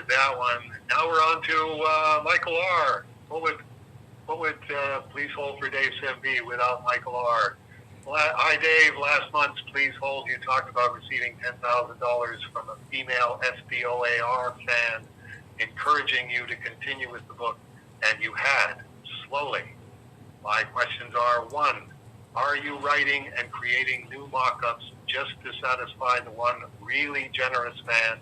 covered that one. Now we're on to Michael R. What would Please Hold for Dave Sim be without Michael R.? Hi, Dave. Last month's Please Hold, you talked about receiving $10,000 from a female SDOAR fan, encouraging you to continue with the book, and you had, slowly. My questions are, 1, are you writing and creating new mock-ups just to satisfy the one really generous fan,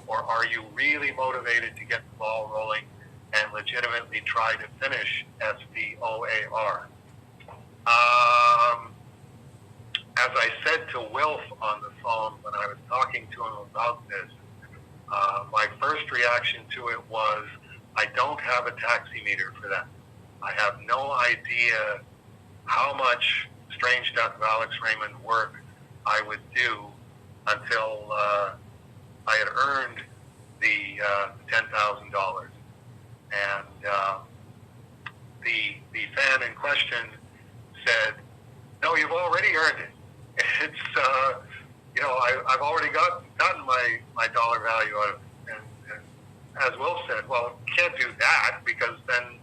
or are you really motivated to get the ball rolling and legitimately try to finish SDOAR? As I said to Wilf on the phone when I was talking to him about this, my first reaction to it was, I don't have a taximeter for that. I have no idea how much Strange Death of Alex Raymond work I would do until I had earned the $10,000. And the fan in question said, no, you've already earned it. It's, I've already gotten my dollar value out of it. And as Will said, well, you can't do that because then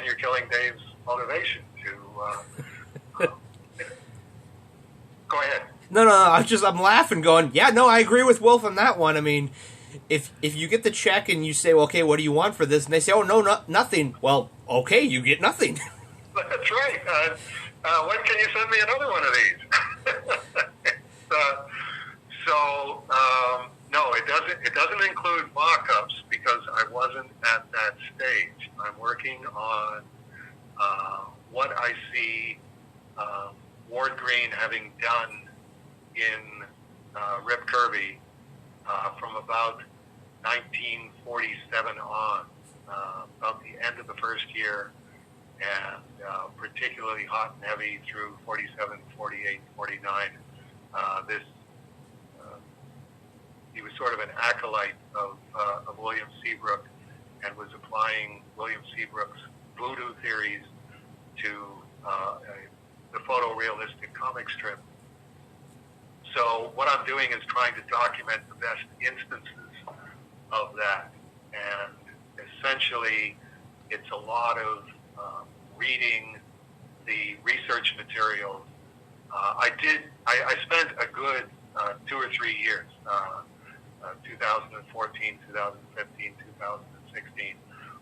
you're killing Dave's motivation to... Go ahead. No, I'm laughing going, yeah, no, I agree with Wolf on that one. I mean, if you get the check and you say, well, okay, what do you want for this? And they say, oh, no, nothing. Well, okay, you get nothing. That's right. When can you send me another one of these? No, it doesn't include mock-ups because I wasn't at that stage. I'm working on what I see Ward Green having done in Rip Kirby from about 1947 on, about the end of the first year, and particularly hot and heavy through 47, 48, 49. He was sort of an acolyte of William Seabrook and was applying William Seabrook's voodoo theories to the photorealistic comic strip. So what I'm doing is trying to document the best instances of that. And essentially, it's a lot of reading the research materials. I spent a good 2 or 3 years, 2014, 2015, 2016,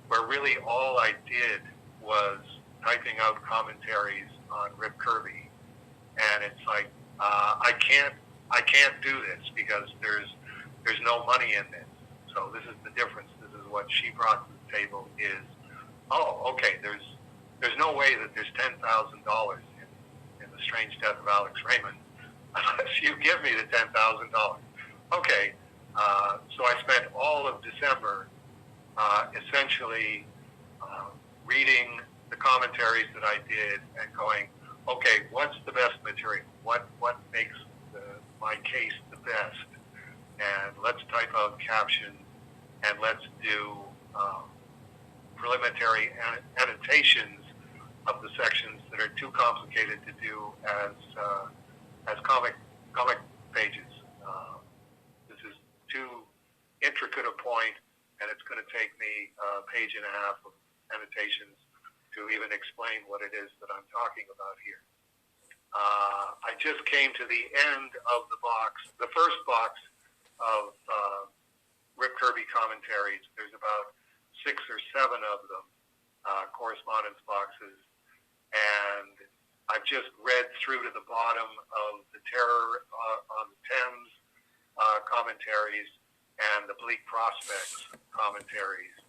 where really all I did was typing out commentaries on Rip Kirby, and it's like I can't do this because there's no money in this. So this is the difference. This is what she brought to the table is, oh, okay, there's no way that there's $10,000 in the Strange Death of Alex Raymond unless you give me the $10,000. Okay, so I spent all of December essentially reading the commentaries that I did and going, okay, what's the best material? What makes my case the best? And let's type out captions and let's do preliminary annotations of the sections that are too complicated to do as comic pages. This is too intricate a point, and it's going to take me a page and a half of annotations to even explain what it is that I'm talking about here. I just came to the end of the box, the first box of Rip Kirby commentaries. There's about 6 or 7 of them, correspondence boxes, and I've just read through to the bottom of the Terror on the Thames commentaries and the Bleak Prospects commentaries,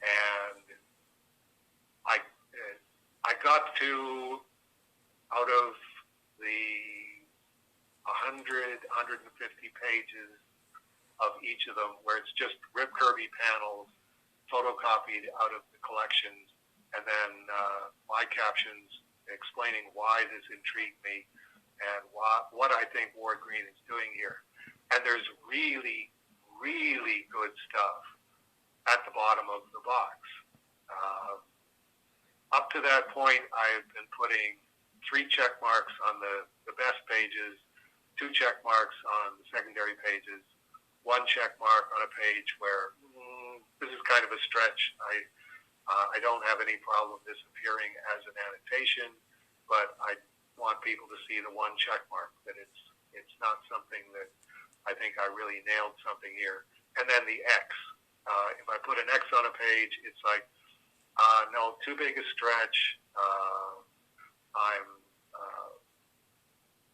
and I got to, out of the 100, 150 pages of each of them, where it's just Rip Kirby panels photocopied out of the collections, and then my captions explaining why this intrigued me and what I think Ward Green is doing here. And there's really, really good stuff at the bottom of the box. Up to that point, I've been putting 3 check marks on the best pages, 2 check marks on the secondary pages, 1 check mark on a page where kind of a stretch. I don't have any problem disappearing as an annotation, but I want people to see the one check mark, that it's not something that I think I really nailed something here. And then the X. If I put an X on a page, it's like, no, too big a stretch.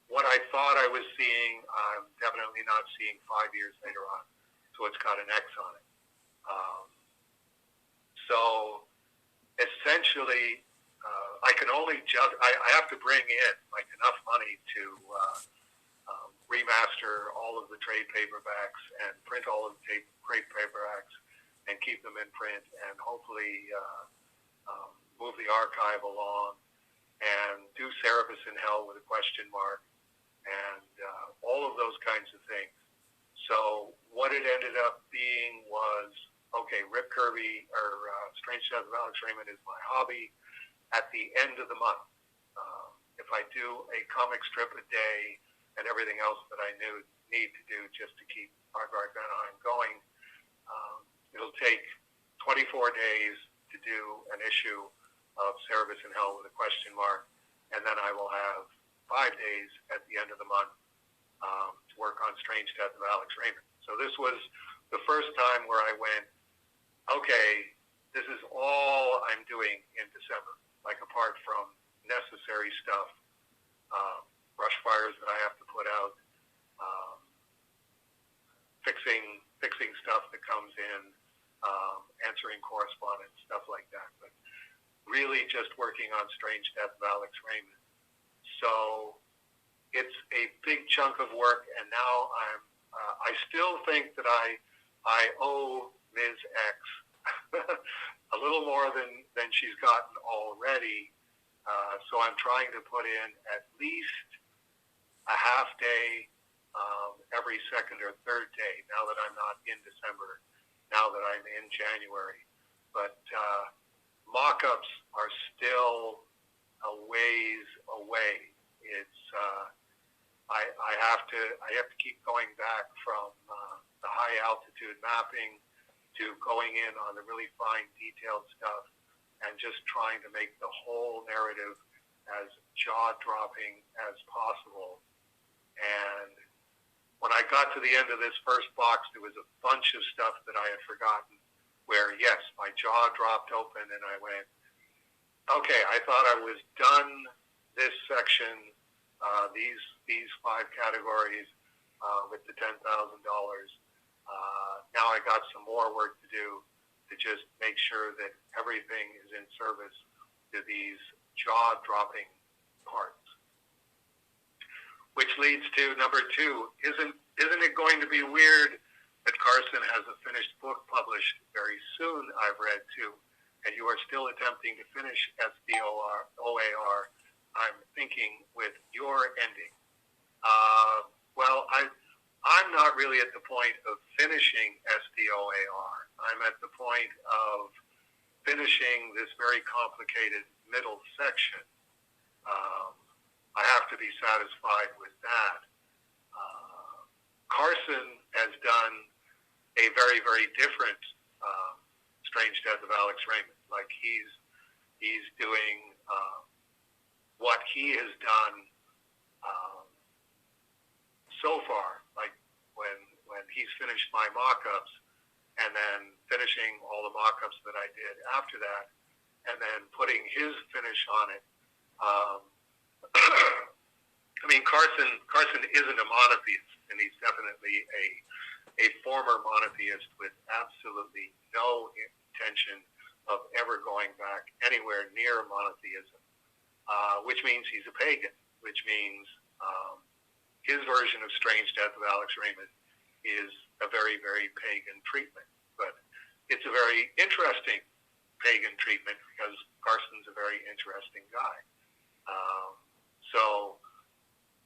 What I thought I was seeing, I'm definitely not seeing 5 years later on. So it's got an X on it. So essentially, I can only I have to bring in like enough money to remaster all of the trade paperbacks and print all of the trade paperbacks and keep them in print, and hopefully move the archive along and do Cerebus in Hell with a question mark, and all of those kinds of things. So what it ended up being was, okay, Rip Kirby or Strange Death of Alex Raymond is my hobby. At the end of the month, if I do a comic strip a day and everything else that I need to do just to keep Aardvark Vanaheim going, it'll take 24 days to do an issue of Cerebus in Hell with a question mark, and then I will have 5 days at the end of the month to work on Strange Death of Alex Raymond. So this was the first time where I went, okay, this is all I'm doing in December, like apart from necessary stuff, brush fires that I have to put out, fixing stuff that comes in, answering correspondence, stuff like that. But really just working on Strange Death of Alex Raymond. So it's a big chunk of work, and now I still think that I owe Ms. X a little more than she's gotten already. So I'm trying to put in at least a half day every second or third day, now that I'm not in December, now that I'm in January. But mock-ups are still a ways away. It's I have to keep going back from the high altitude mapping to going in on the really fine detailed stuff and just trying to make the whole narrative as jaw-dropping as possible. And when I got to the end of this first box, there was a bunch of stuff that I had forgotten where, yes, my jaw dropped open and I went, okay, I thought I was done this section, these 5 categories with the $10,000. Now I got some more work to do to just make sure that everything is in service to these jaw-dropping parts. Which leads to number 2. Isn't it going to be weird that Carson has a finished book published very soon, I've read too, and you are still attempting to finish SDOAR, I'm thinking, with your ending? Well, I'm not really at the point of finishing SDOAR. I'm at the point of finishing this very complicated middle section. I have to be satisfied with that. Carson has done a very, very different Strange Death of Alex Raymond. Like he's doing what he has done so far. Like when he's finished my mock-ups, and then finishing all the mock-ups that I did after that, and then putting his finish on it. I mean, Carson isn't a monotheist, and he's definitely a former monotheist with absolutely no intention of ever going back anywhere near monotheism, which means he's a pagan, which means his version of Strange Death of Alex Raymond is a very, very pagan treatment. But it's a very interesting pagan treatment because Carson's a very interesting guy. So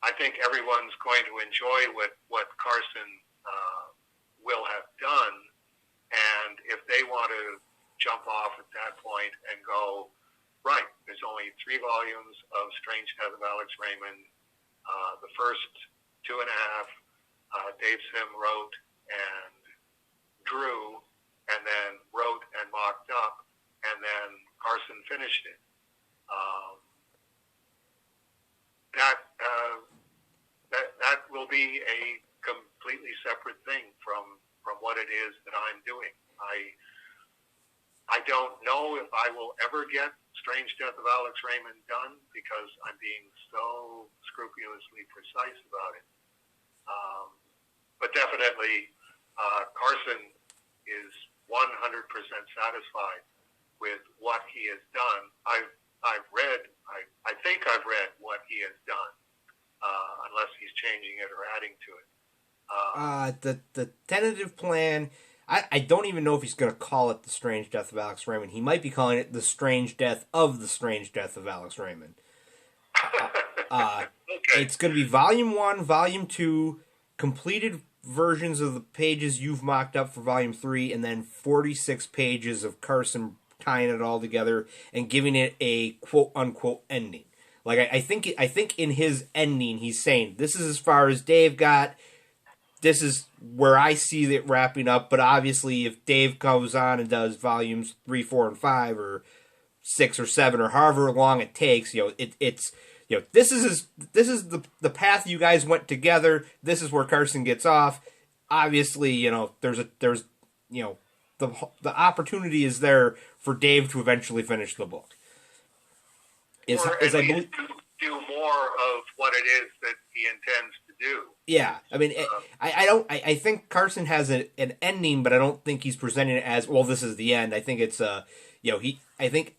I think everyone's going to enjoy what Carson will have done. And if they want to jump off at that point and go, right, there's only 3 volumes of Strange Death of Alex Raymond. The first 2.5, Dave Sim wrote and drew, and then wrote finished it. That will be a completely separate thing from what it is that I'm doing. I don't know if I will ever get Strange Death of Alex Raymond done because I'm being so scrupulously precise about it. But definitely, Carson is 100% satisfied with what he has done. I think I've read what he has done, unless he's changing it or adding to it. The tentative plan, I don't even know if he's going to call it The Strange Death of Alex Raymond. He might be calling it The Strange Death of the Strange Death of Alex Raymond. Okay. It's going to be Volume 1, Volume 2, completed versions of the pages you've mocked up for Volume 3, and then 46 pages of Carson tying it all together and giving it a quote-unquote ending. Like, I think in his ending, he's saying, this is as far as Dave got. This is where I see it wrapping up, but obviously if Dave goes on and does volumes 3, 4, and 5, or 6 or 7, or however long it takes, it's this is the path you guys went together. This is where Carson gets off. Obviously, there's the opportunity is there for Dave to eventually finish the book. Or at least do more of what it is that he intends to do. Yeah, I mean, I think Carson has an ending, but I don't think he's presenting it as, well, this is the end. I think it's I think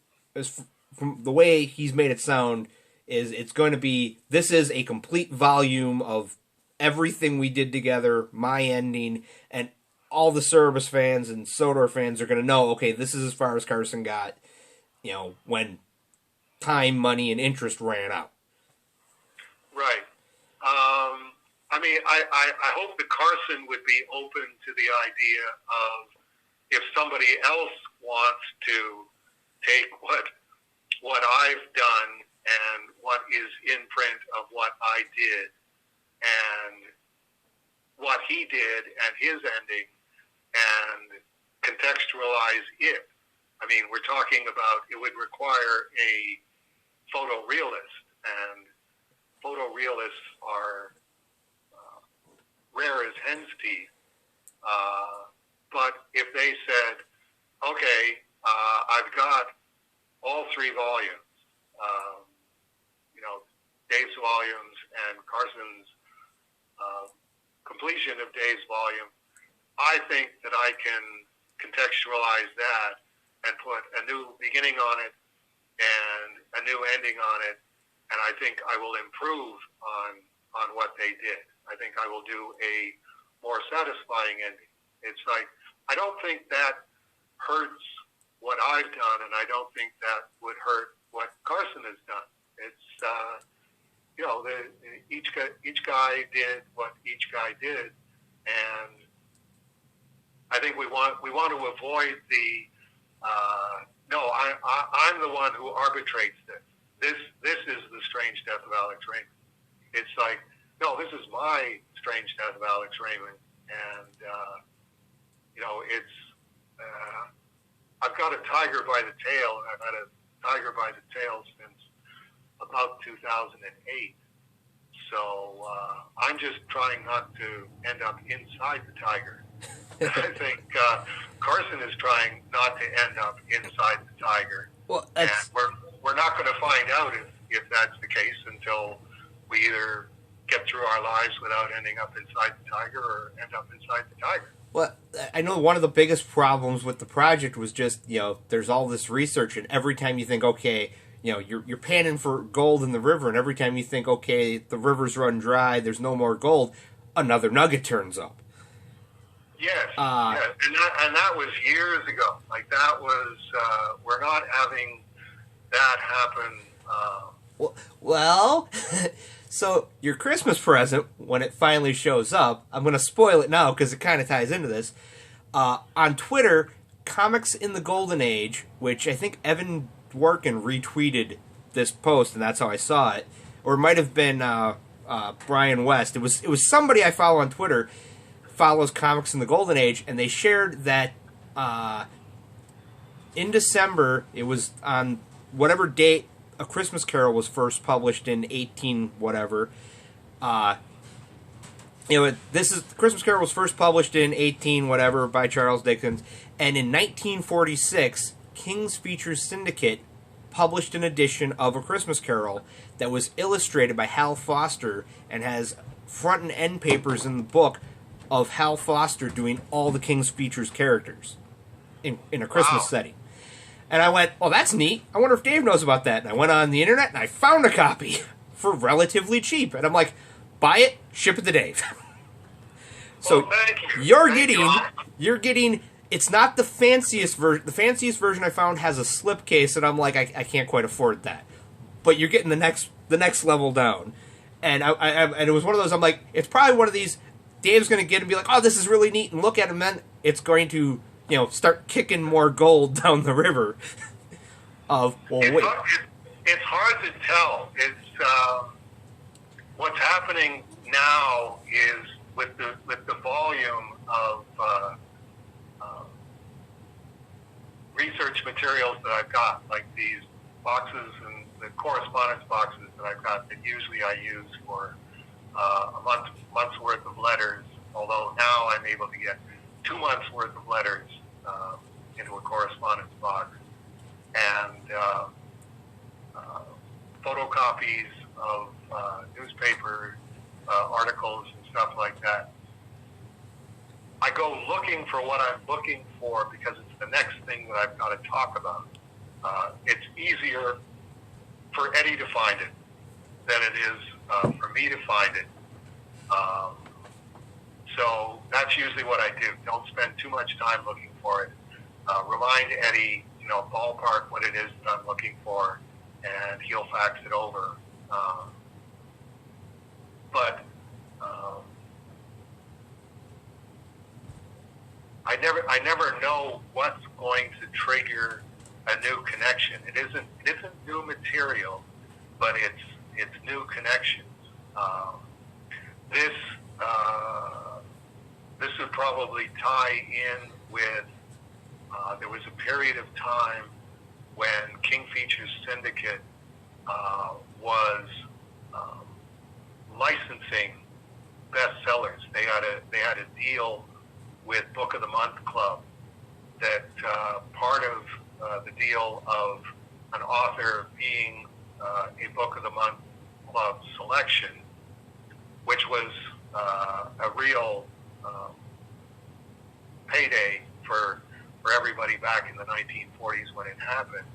from the way he's made it sound is it's going to be, this is a complete volume of everything we did together, my ending, and all the Cerebus fans and SDOAR fans are going to know, okay, this is as far as Carson got, when time, money, and interest ran out. Right. I hope that Carson would be open to the idea of, if somebody else wants to take what I've done and what is in print of what I did and what he did and his ending and contextualize it. I mean, we're talking about, it would require a photorealist, and photorealists are rare as hen's teeth. But if they said, okay, I've got all 3 volumes, Dave's volumes and Carson's completion of Dave's volume, I think that I can contextualize that and put a new beginning on it and a new ending on it, and I think I will improve on what they did. I think I will do a more satisfying ending. It's like, I don't think that hurts what I've done, and I don't think that would hurt what Carson has done. It's each guy did what each guy did, and I think we want to avoid the I'm the one who arbitrates this. This is the Strange Death of Alex Raymond. It's like, no, this is my Strange Death of Alex Raymond, and it's I've got a tiger by the tail, and I've had a tiger by the tail since about 2008. So I'm just trying not to end up inside the tiger. I think Carson is trying not to end up inside the tiger. Well, and we're not going to find out if that's the case until we either get through our lives without ending up inside the tiger or end up inside the tiger. Well, I know one of the biggest problems with the project was just, there's all this research, and every time you think, okay, you're panning for gold in the river, and every time you think, okay, the river's run dry, there's no more gold, another nugget turns up. Yes, yes. And that was years ago. Like, that was, we're not having that happen. Well, so your Christmas present, when it finally shows up, I'm going to spoil it now because it kind of ties into this. On Twitter, Comics in the Golden Age, which I think Evan Dworkin retweeted this post, and that's how I saw it. Or it might have been Brian West. It was somebody I follow on Twitter, follows Comics in the Golden Age, and they shared that in December, it was on whatever date A Christmas Carol was first published in 18 whatever. This is Christmas Carol was first published in 18 whatever by Charles Dickens, and in 1946, King's Features Syndicate published an edition of A Christmas Carol that was illustrated by Hal Foster and has front and end papers in the book of Hal Foster doing all the King's Features characters in a Christmas setting. And I went, well, that's neat. I wonder if Dave knows about that. And I went on the internet and I found a copy for relatively cheap. And I'm like, buy it, ship it to Dave. So you're getting. It's not the fanciest version. The fanciest version I found has a slipcase, and I'm like, I can't quite afford that. But you're getting the next level down, and and it was one of those. I'm like, it's probably one of these. Dave's going to get it and be like, oh, this is really neat, and look at it, and then it's going to start kicking more gold down the river. Wait. It's hard to tell. It's what's happening now is with the volume of research materials that I've got, like these boxes and the correspondence boxes that I've got that usually I use for a month's worth of letters, although now I'm able to get 2 months worth of letters into a correspondence box, and photocopies of newspaper articles and stuff like that. I go looking for what I'm looking for because it's the next thing that I've got to talk about. It's easier for Eddie to find it than it is for me to find it. So that's usually what I do. Don't spend too much time looking for it. Remind Eddie, ballpark what it is that I'm looking for, and he'll fax it over. But I never know what's going to trigger a new connection. It isn't new material, but it's new connections. This would probably tie in with there was a period of time when King Features Syndicate was licensing bestsellers. They had a deal with Book of the Month Club that part of the deal of an author being a Book of the Month Club selection, which was a real payday for everybody back in the 1940s when it happened,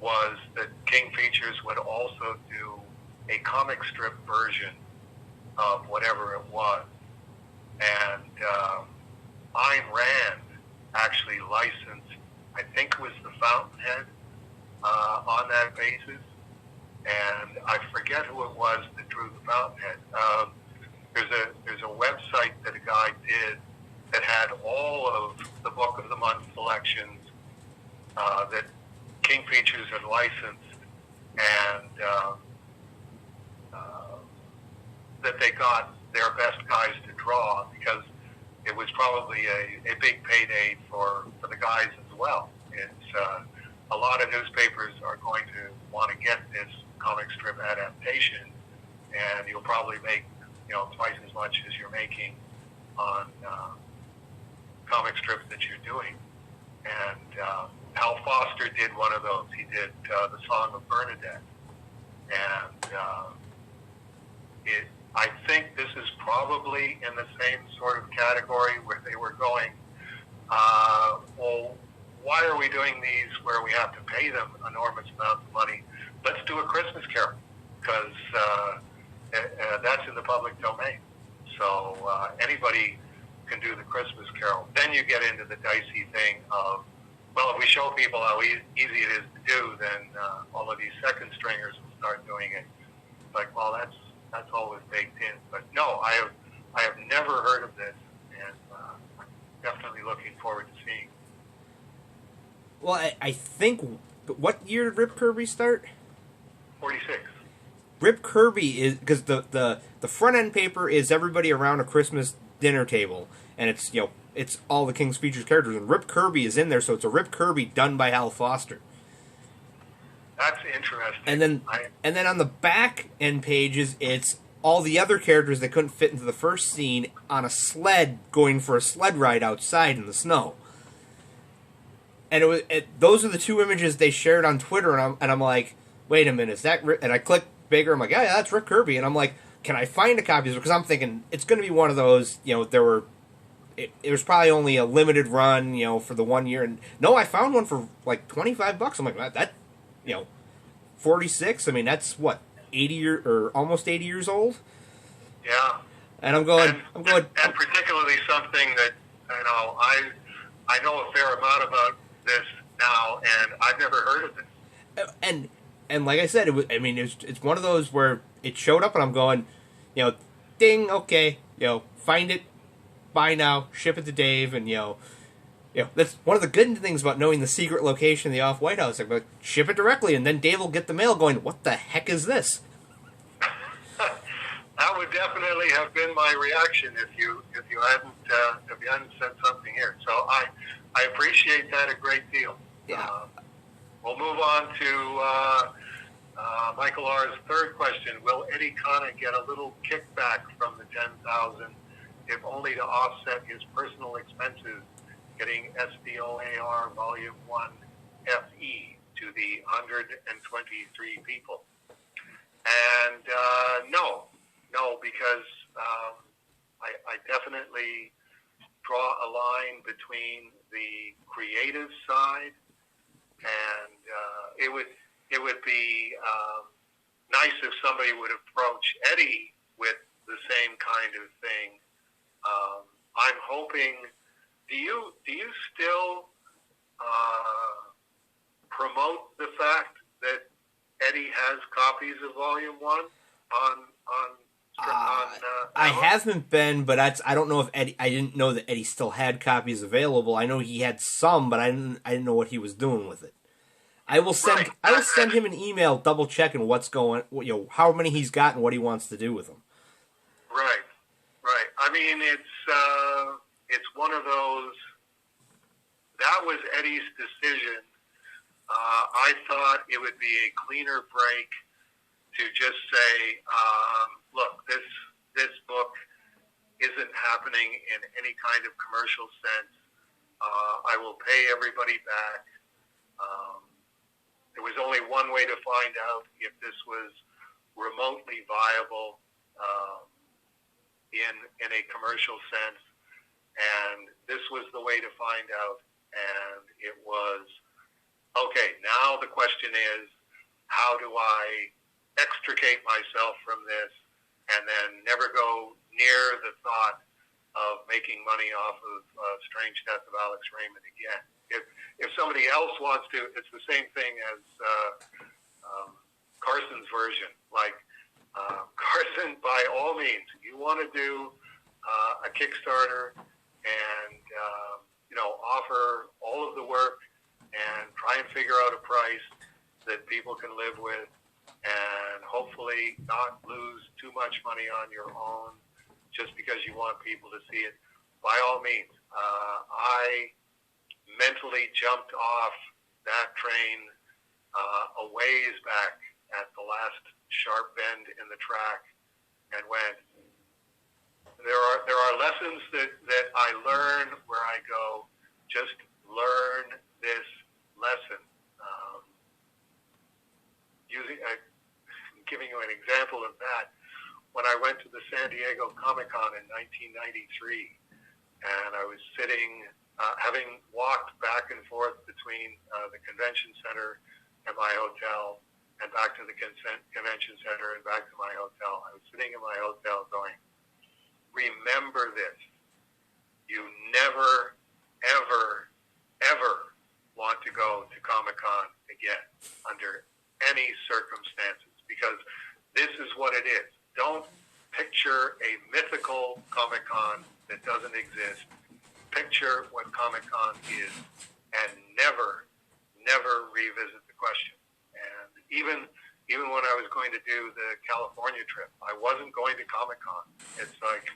was that King Features would also do a comic strip version of whatever it was. And Ayn Rand actually licensed, I think it was The Fountainhead, on that basis. And I forget who it was that drew The Fountainhead. There's a website that a guy did that had all of the Book of the Month selections that King Features had licensed, and that they got their best guys to draw, because it was probably a big payday for the guys as well. It's a lot of newspapers are going to want to get this comic strip adaptation, and you'll probably make twice as much as you're making on comic strips that you're doing. And Hal Foster did one of those. He did The Song of Bernadette. And I think this is probably in the same sort of category where they were going, well, why are we doing these where we have to pay them enormous amounts of money? Let's do A Christmas Carol, because that's in the public domain. So anybody can do the Christmas Carol. Then you get into the dicey thing of, well, if we show people how easy it is to do, then all of these second stringers will start doing it. It's like, well, that's always baked in. But no, I have never heard of this, and definitely looking forward to seeing. Well, I think, what year did Rip Kirby start? 46. Rip Kirby is, because the front end paper is everybody around a Christmas dinner table, and it's it's all the King's Features characters, and Rip Kirby is in there, so it's a Rip Kirby done by Hal Foster. That's interesting. And then on the back end pages, it's all the other characters that couldn't fit into the first scene on a sled going for a sled ride outside in the snow. And those are the two images they shared on Twitter, and I'm like, wait a minute, is that and I click bigger, I'm like, yeah, that's Rick Kirby, and I'm like, can I find a copy of it? Because I'm thinking it's going to be one of those, it was probably only a limited run, for the 1 year, and no, I found one for like $25. I'm like, that 46. I mean, that's what 80 or almost 80 years old. Yeah. And I'm going, and particularly something that I know a fair amount about this now, and I've never heard of it. And like I said, it's one of those where it showed up, and I'm going, ding, okay, find it, buy now, ship it to Dave, and that's one of the good things about knowing the secret location of the Off White House. Like, ship it directly, and then Dave will get the mail going, what the heck is this? That would definitely have been my reaction if you hadn't said something here. So I appreciate that a great deal. Yeah. We'll move on to Michael R.'s third question. Will Eddie Khanna get a little kickback from the $10,000, if only to offset his personal expenses, getting SDOAR Volume 1 FE to the 123 people? And no, because I definitely draw a line between the creative side, and it would be nice if somebody would approach Eddie with the same kind of thing. I'm hoping. Do you still promote the fact that Eddie has copies of Volume 1 on I haven't been, but I don't know if Eddie. I didn't know that Eddie still had copies available. I know he had some, but I didn't know what he was doing with it. I will send him an email, double checking what's going, how many he's got and what he wants to do with them. Right. I mean, it's one of those. That was Eddie's decision. I thought it would be a cleaner break to just say, look, this book isn't happening in any kind of commercial sense. I will pay everybody back. There was only one way to find out if this was remotely viable in a commercial sense, and this was the way to find out. And it was, okay, now the question is, how do I extricate myself from this and then never go near the thought of making money off of Strange Death of Alex Raymond again? If somebody else wants to, it's the same thing as Carson's version. Like, Carson, by all means, you want to do a Kickstarter and offer all of the work and try and figure out a price that people can live with, and hopefully not lose too much money on your own just because you want people to see it. By all means, I mentally jumped off that train a ways back at the last sharp bend in the track and went, there are lessons that I learn where I go, just learn this lesson. Giving you an example of that, when I went to the San Diego Comic-Con in 1993, and I was sitting, having walked back and forth between the convention center and my hotel, and back to the convention center and back to my hotel. I was sitting in my hotel going, remember this. You never, ever, ever want to go to Comic-Con again under any circumstances, because this is what it is. Don't picture a mythical Comic-Con that doesn't exist. Picture what Comic-Con is, and never, never revisit the question. And even when I was going to do the California trip, I wasn't going to Comic-Con. It's like,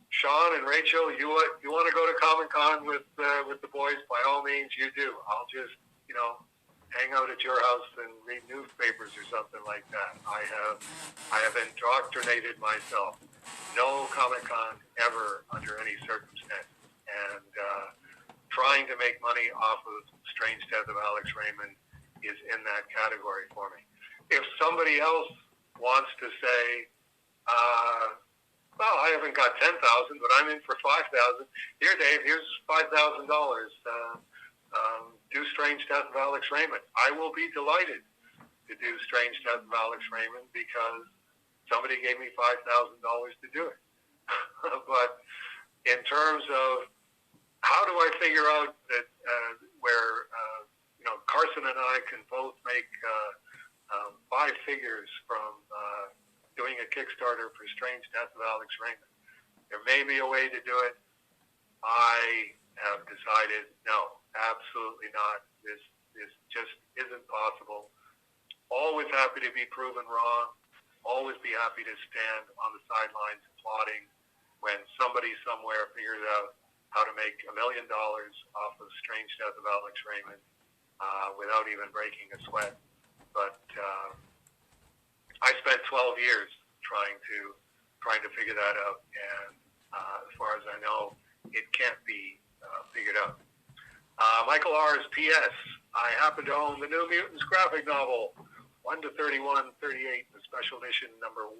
Sean and Rachel, you want to go to Comic-Con with the boys? By all means, you do. I'll just, hang out at your house and read newspapers or something like that. I have indoctrinated myself. No Comic-Con ever under any circumstances. And trying to make money off of Strange Death of Alex Raymond is in that category for me. If somebody else wants to say, well, I haven't got 10,000, but I'm in for 5,000. Here, Dave, here's $5,000. Do Strange Death of Alex Raymond. I will be delighted to do Strange Death of Alex Raymond because somebody gave me $5,000 to do it. But in terms of how do I figure out that where Carson and I can both make 5 figures from doing a Kickstarter for Strange Death of Alex Raymond? There may be a way to do it. I have decided no. Absolutely not. This just isn't possible. Always happy to be proven wrong. Always be happy to stand on the sidelines applauding when somebody somewhere figures out how to make $1 million off of Strange Death of Alex Raymond without even breaking a sweat. But I spent 12 years trying to figure that out, and as far as I know, it can't be figured out. Michael R.'s P.S. I happen to own the New Mutants graphic novel, 1-31-38, the special edition number 1.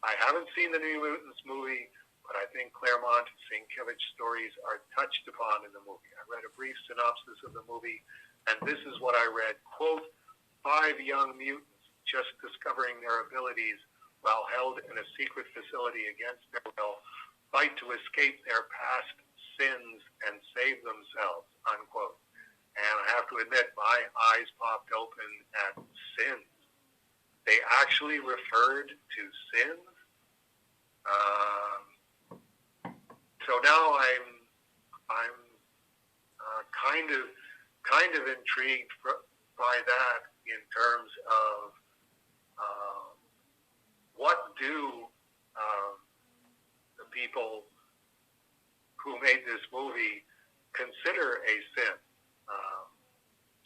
I haven't seen the New Mutants movie, but I think Claremont and Sienkiewicz's stories are touched upon in the movie. I read a brief synopsis of the movie, and this is what I read. Quote, 5 young mutants just discovering their abilities while held in a secret facility against their will, fight to escape their past sins and save themselves, unquote. And I have to admit, my eyes popped open at sins. They actually referred to sins. So now I'm kind of intrigued by that in terms of what do the people who made this movie consider a sin.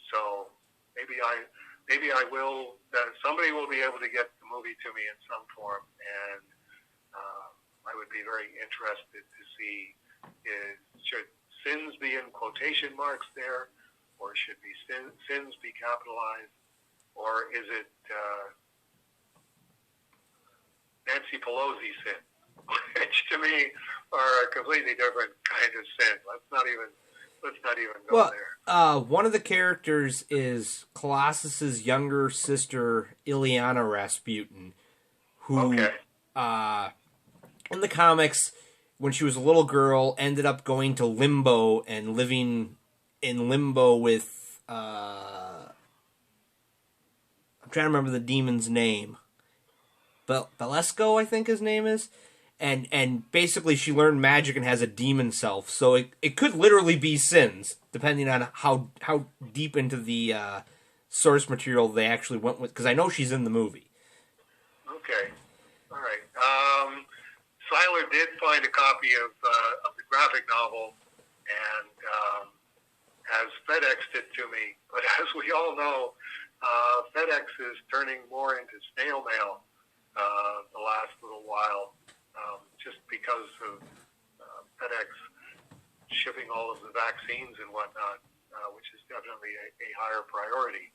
So maybe I will. Somebody will be able to get the movie to me in some form, and I would be very interested to see should sins be in quotation marks there, or should be sins be capitalized, or is it Nancy Pelosi sin, which to me are a completely different kind of sin. Let's not even go there. One of the characters is Colossus's younger sister, Ileana Rasputin, who, in the comics, when she was a little girl, ended up going to limbo and living in limbo with, I'm trying to remember the demon's name. Belasco, I think his name is. And basically she learned magic and has a demon self. So it could literally be sins, depending on how deep into the source material they actually went with. Because I know she's in the movie. Okay. All right. Seiler did find a copy of the graphic novel and has FedExed it to me. But as we all know, FedEx is turning more into snail mail the last little while. Just because of FedEx shipping all of the vaccines and whatnot, which is definitely a higher priority.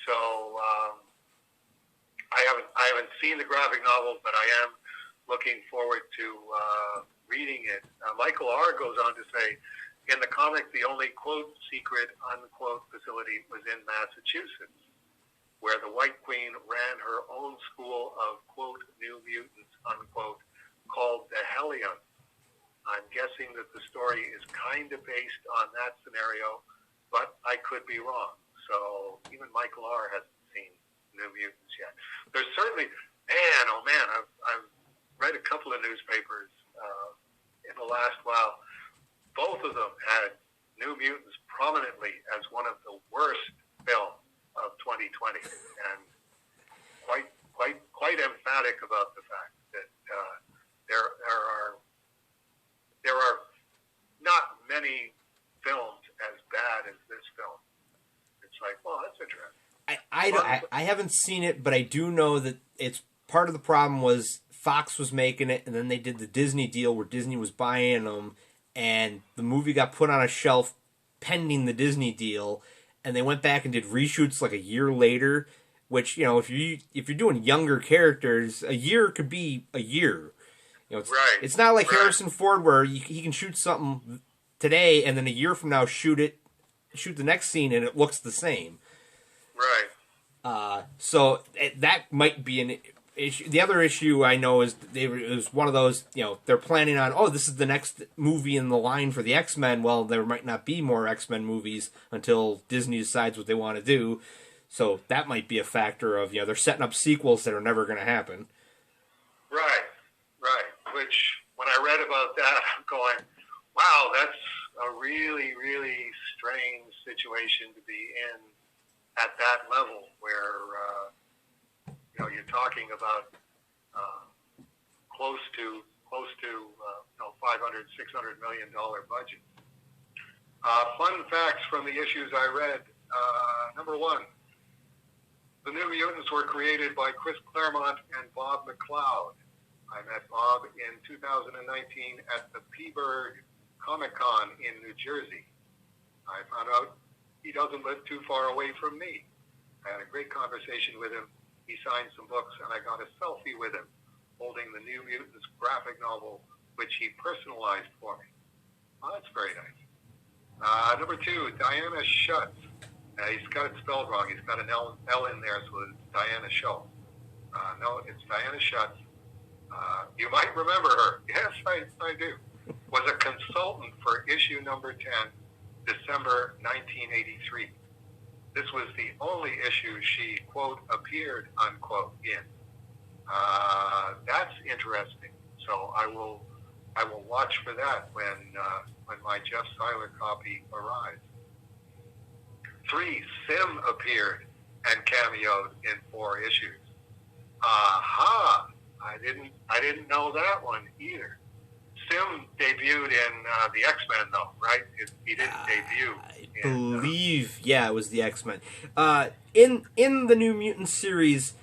So I haven't seen the graphic novel, but I am looking forward to reading it. Michael R. goes on to say, in the comic, the only quote secret unquote facility was in Massachusetts, where the White Queen ran her own school of quote New Mutants unquote, called the Hellions. I'm guessing that the story is kind of based on that scenario, but I could be wrong. So even Michael R. hasn't seen New Mutants yet. There's certainly, I've read a couple of newspapers in the last while. Both of them had New Mutants prominently as one of the worst films of 2020, and quite emphatic about the fact that there are not many films as bad as this film. It's It's like, well, that's interesting. I haven't seen it, but I do know that it's part of the problem was Fox was making it, and then they did the Disney deal where Disney was buying them, and the movie got put on a shelf pending the Disney deal, and they went back and did reshoots like a year later. Which, if you're doing younger characters, a year could be a year. It's not like Harrison Ford where he can shoot something today and then a year from now shoot the next scene and it looks the same. Right. So that might be an issue. The other issue I know is it was one of those, they're planning on, this is the next movie in the line for the X-Men. Well, there might not be more X-Men movies until Disney decides what they want to do. So that might be a factor of, they're setting up sequels that are never going to happen. Right. Which, when I read about that, I'm going, wow, that's a really, really strange situation to be in at that level where, you're talking about close to $500, $600 million budget. Fun facts from the issues I read. Number one, the New Mutants were created by Chris Claremont and Bob McLeod. I met Bob in 2019 at the P-Bird Comic-Con in New Jersey. I found out he doesn't live too far away from me. I had a great conversation with him. He signed some books, and I got a selfie with him holding the New Mutants graphic novel, which he personalized for me. Oh, that's very nice. Number two, Diana Schutz. He's got it spelled wrong. He's got an L in there, so it's Diana Schultz. No, it's Diana Schutz. You might remember her. Yes, I do. Was a consultant for issue number 10, December 1983. This was the only issue she, quote, appeared, unquote, in. That's interesting. So I will watch for that when my Jeff Seiler copy arrives. 3, Sim appeared and cameoed in 4 issues. Aha! I didn't know that one either. Sim debuted in the X-Men, though, right? He didn't debut. I believe, it was the X-Men. In the New Mutant series,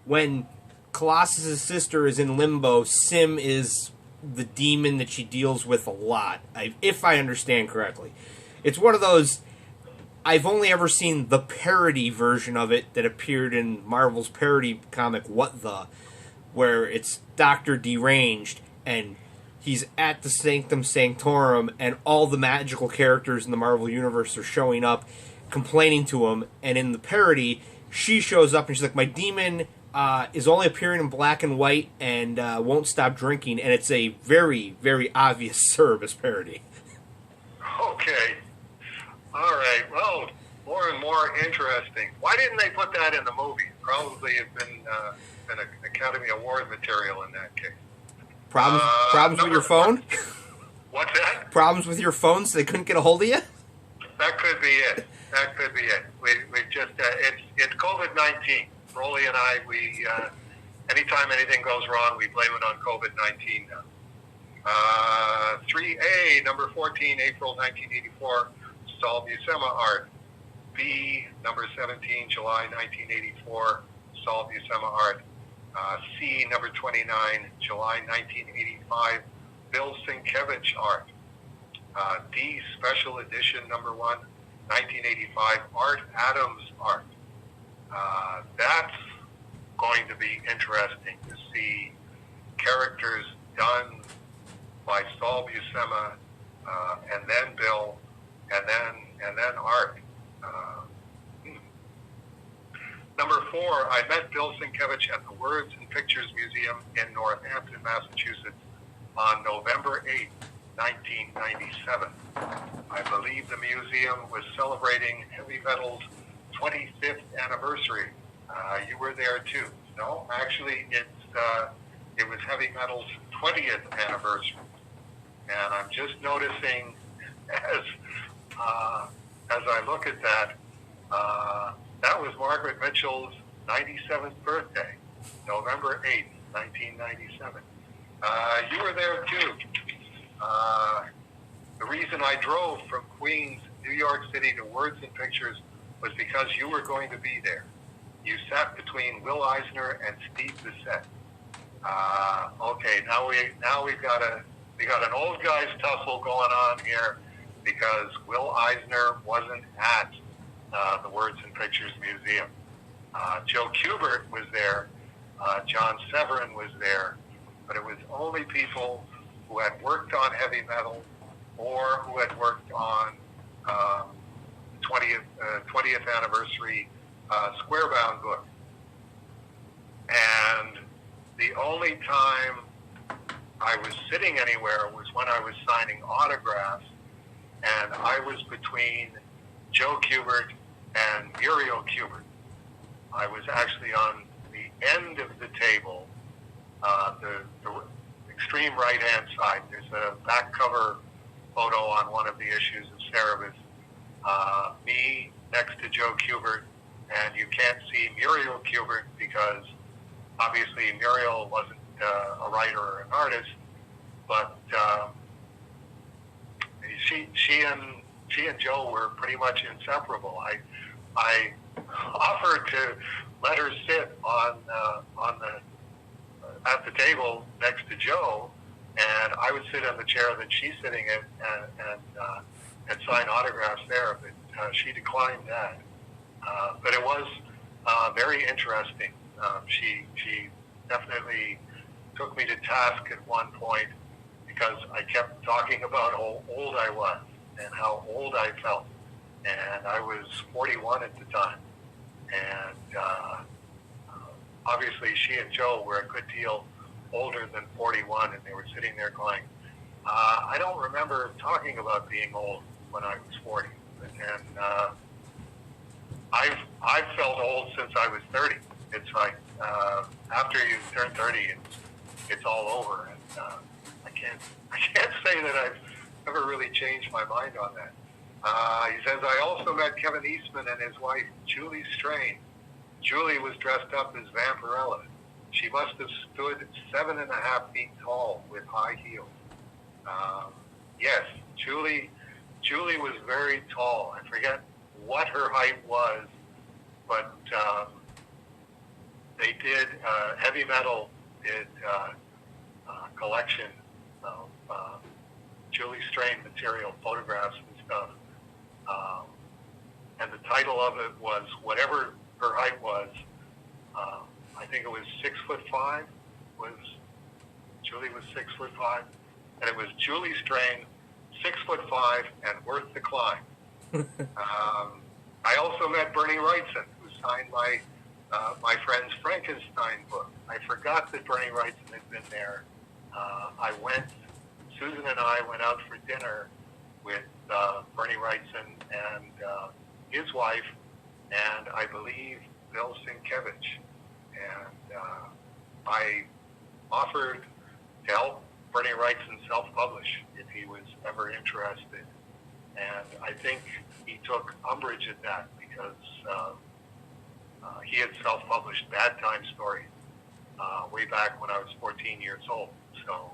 when Colossus' sister is in limbo, Sim is the demon that she deals with a lot, if I understand correctly. It's one of those... I've only ever seen the parody version of it that appeared in Marvel's parody comic, What The, where it's Dr. Deranged, and he's at the Sanctum Sanctorum, and all the magical characters in the Marvel Universe are showing up, complaining to him, and in the parody, she shows up, and she's like, my demon is only appearing in black and white, and won't stop drinking, and it's a very, very obvious Cerebus parody. Okay. All right. Well, more and more interesting. Why didn't they put that in the movie? Probably have been an Academy Award material in that case. Problems with your phone? What's that? Problems with your phone, so they couldn't get a hold of you? That could be it. We've just it's COVID-19. Rolly and I, we anytime anything goes wrong, we blame it on COVID-19 now. 3A, number 14, April 1984. Saul Buscema art. B, number 17, July 1984, Saul Buscema art. C, number 29, July 1985, Bill Sienkiewicz art. D, special edition number 1, 1985, Art Adams art. That's going to be interesting to see characters done by Saul Buscema, and then Bill, and then art. Number 4, I met Bill Sienkiewicz at the Words and Pictures Museum in Northampton, Massachusetts on November 8, 1997. I believe the museum was celebrating heavy metal's 25th anniversary. You were there too. No, actually, it was heavy metal's 20th anniversary. And I'm just noticing as I look at that, that was Margaret Mitchell's 97th birthday, November 8th, 1997. You were there too. The reason I drove from Queens, New York City to Words and Pictures was because you were going to be there. You sat between Will Eisner and Steve Bissett. Okay, now we've got an old guys tussle going on here because Will Eisner wasn't at the Words and Pictures Museum. Joe Kubert was there. John Severin was there, but it was only people who had worked on heavy metal or who had worked on 20th anniversary Squarebound book. And the only time I was sitting anywhere was when I was signing autographs, and I was between Joe Kubert and Muriel Kubert. I was actually on the end of the table, the extreme right-hand side. There's a back cover photo on one of the issues of Cerebus. Me next to Joe Kubert, and you can't see Muriel Kubert because obviously Muriel wasn't a writer or an artist, but she and Joe were pretty much inseparable. I offered to let her sit at the table next to Joe, and I would sit on the chair that she's sitting in and sign autographs there. But she declined that. But it was very interesting. She definitely took me to task at one point because I kept talking about how old I was and how old I felt. And I was 41 at the time. And obviously she and Joe were a good deal older than 41, and they were sitting there going, I don't remember talking about being old when I was 40. And I've felt old since I was 30. It's like after you turn 30, it's all over. And I can't say that I've ever really changed my mind on that. He says, I also met Kevin Eastman and his wife, Julie Strain. Julie was dressed up as Vampirella. She must have stood 7.5 feet tall with high heels. Yes, Julie was very tall. I forget what her height was, but they did, Heavy Metal did a collection of Julie Strain material, photographs and stuff. And the title of it was, whatever her height was, I think it was 6'5". Julie was 6'5", and it was Julie Strain, 6'5", and worth the climb. I also met Bernie Wrightson, who signed my friend's Frankenstein book. I forgot that Bernie Wrightson had been there. Susan and I went out for dinner with Bernie Wrightson and his wife, and I believe Bill Sienkiewicz. And I offered to help Bernie Wrightson self-publish if he was ever interested. And I think he took umbrage at that because he had self-published Bad Time Stories way back when I was 14 years old. So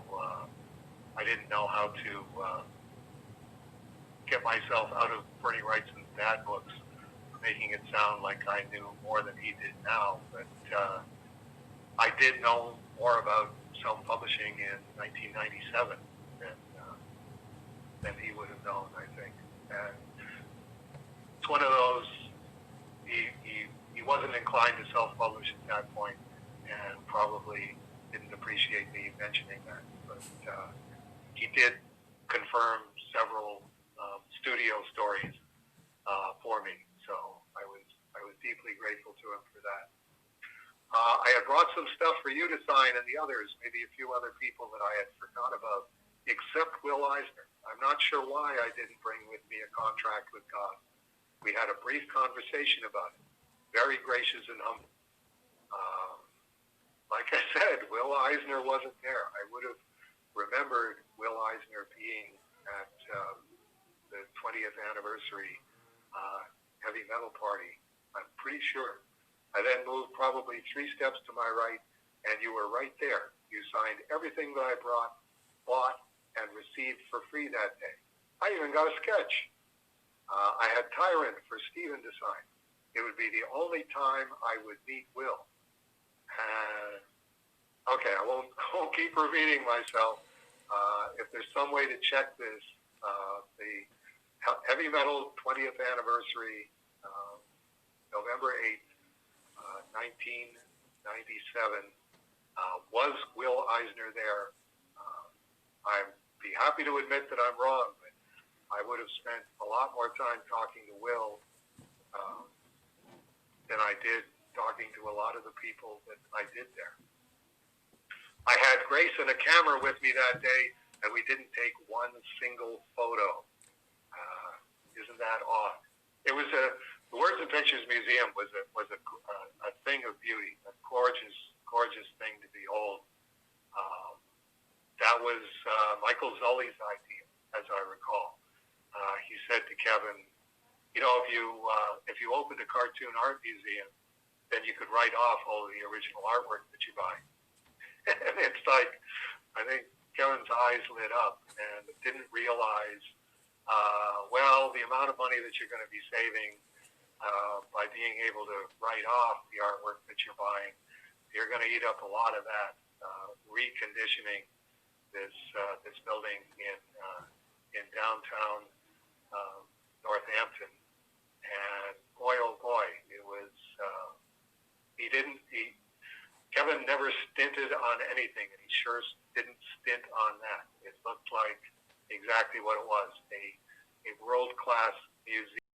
I didn't know how to get myself out of Bernie Wrightson's bad books, making it sound like I knew more than he did now. But I did know more about self-publishing in 1997 than he would have known, I think. And it's one of those, he wasn't inclined to self-publish at that point, and probably didn't appreciate me mentioning that. But he did confirm several studio stories for me, so I was deeply grateful to him for that. I had brought some stuff for you to sign and the others, maybe a few other people that I had forgot about, except Will Eisner. I'm not sure why I didn't bring with me a contract with God. We had a brief conversation about it. Very gracious and humble. Like I said, Will Eisner wasn't there. I would have remembered Will Eisner being at the 20th anniversary heavy metal party. I'm pretty sure. I then moved probably 3 steps to my right, and you were right there. You signed everything that I bought, and received for free that day. I even got a sketch. I had Tyrant for Steven to sign. it would be the only time I would meet Will. And okay, I won't keep repeating myself. If there's some way to check this, the Heavy Metal 20th anniversary, November 8th, 1997, was Will Eisner there? I'd be happy to admit that I'm wrong, but I would have spent a lot more time talking to Will than I did talking to a lot of the people that I did there. I had Grace and a camera with me that day, and we didn't take one single photo. Isn't that odd? It was the Words and Pictures Museum was a thing of beauty, a gorgeous thing to behold. That was Michael Zully's idea, as I recall. He said to Kevin, you know, if you opened a cartoon art museum, then you could write off all of the original artwork that you buy. And it's like, I think Kevin's eyes lit up and didn't realize, well, the amount of money that you're going to be saving by being able to write off the artwork that you're buying, you're going to eat up a lot of that reconditioning this building in downtown Northampton. And boy, oh boy, it was. Kevin never stinted on anything, and he sure didn't stint on that. It looked like exactly what it was, a world-class museum.